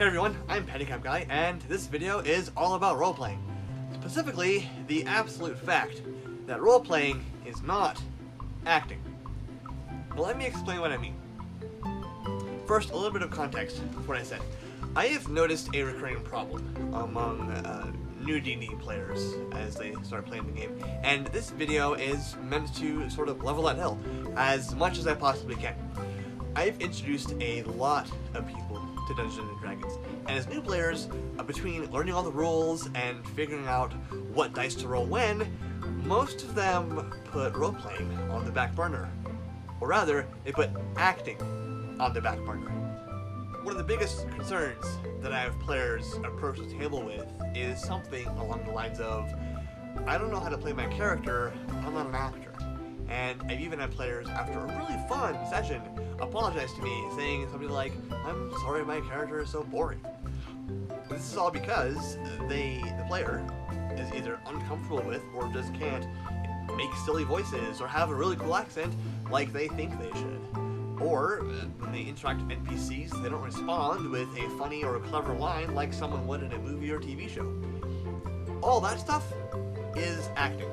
Hey everyone, I'm Pedicab Guy, and this video is all about role-playing. Specifically, the absolute fact that role-playing is not acting. Well, let me explain what I mean. First, a little bit of context for what I said. I have noticed a recurring problem among new D&D players as they start playing the game, and this video is meant to sort of level that hill as much as I possibly can. I've introduced a lot of people to Dungeons & Dragons, and as new players, between learning all the rules and figuring out what dice to roll when, most of them put role-playing on the back burner. Or rather, they put acting on the back burner. One of the biggest concerns that I have players approach the table with is something along the lines of, I don't know how to play my character, I'm not an actor. And I've even had players, after a really fun session, apologize to me, saying something like, I'm sorry my character is so boring. This is all because the player is either uncomfortable with or just can't make silly voices or have a really cool accent like they think they should. Or, when they interact with NPCs, they don't respond with a funny or a clever line like someone would in a movie or TV show. All that stuff is acting.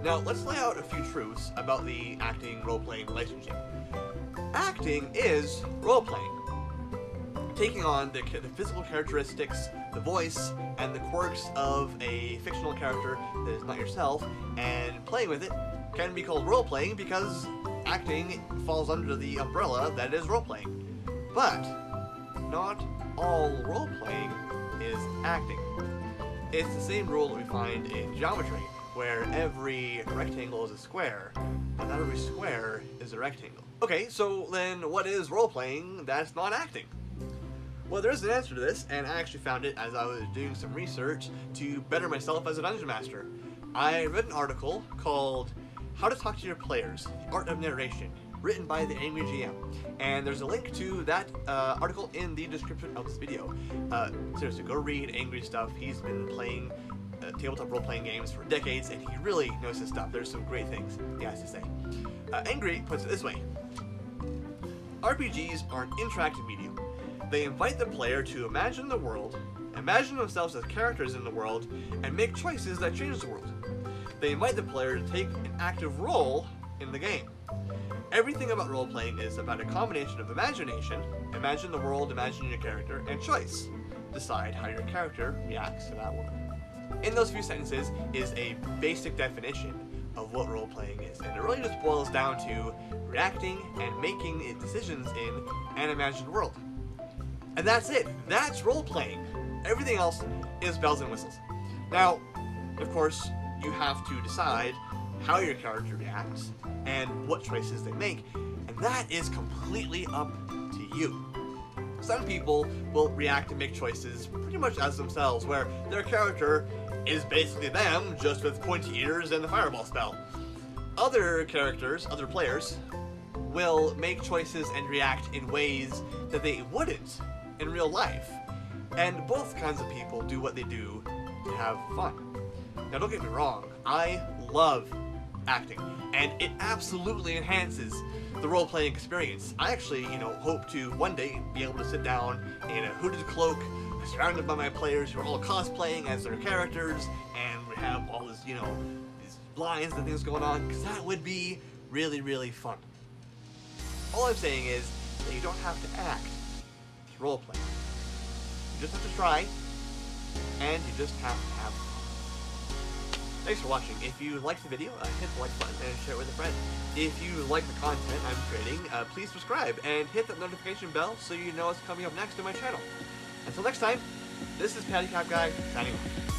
Now, let's lay out a few truths about the acting-role-playing relationship. Acting is role-playing. Taking on the physical characteristics, the voice, and the quirks of a fictional character that is not yourself, and playing with it can be called role-playing because acting falls under the umbrella that is role-playing. But not all role-playing is acting. It's the same rule that we find in geometry, where every rectangle is a square, but not every square is a rectangle. Okay, so then what is role-playing that's not acting? Well, there is an answer to this, and I actually found it as I was doing some research to better myself as a Dungeon Master. I read an article called How to Talk to Your Players, The Art of Narration, written by the Angry GM. And there's a link to that article in the description of this video. Seriously, go read Angry's stuff. He's been playing tabletop role-playing games for decades, and he really knows his stuff. There's some great things he has to say. Angry puts it this way. RPGs are an interactive medium. They invite the player to imagine the world, imagine themselves as characters in the world, and make choices that change the world. They invite the player to take an active role in the game. Everything about role-playing is about a combination of imagination, imagine the world, imagine your character, and choice. Decide how your character reacts to that world. In those few sentences is a basic definition of what role-playing is, and it really just boils down to reacting and making decisions in an imagined world. And that's it. That's role-playing. Everything else is bells and whistles. Now, of course, you have to decide how your character reacts and what choices they make, and that is completely up to you. Some people will react and make choices pretty much as themselves, where their character is basically them, just with pointy ears and the fireball spell. Other characters, other players, will make choices and react in ways that they wouldn't in real life. And both kinds of people do what they do to have fun. Now don't get me wrong, I love acting, and it absolutely enhances the role-playing experience. I actually, hope to one day be able to sit down in a hooded cloak, surrounded by my players who are all cosplaying as their characters, and we have all this, these lines and things going on, because that would be really, really fun. All I'm saying is that you don't have to act to role-play. You just have to try, and you just have to have fun. Thanks for watching. If you liked the video, hit the like button and share it with a friend. If you like the content I'm creating, please subscribe and hit that notification bell so you know what's coming up next on my channel. Until next time, this is Pedicab Guy, signing off.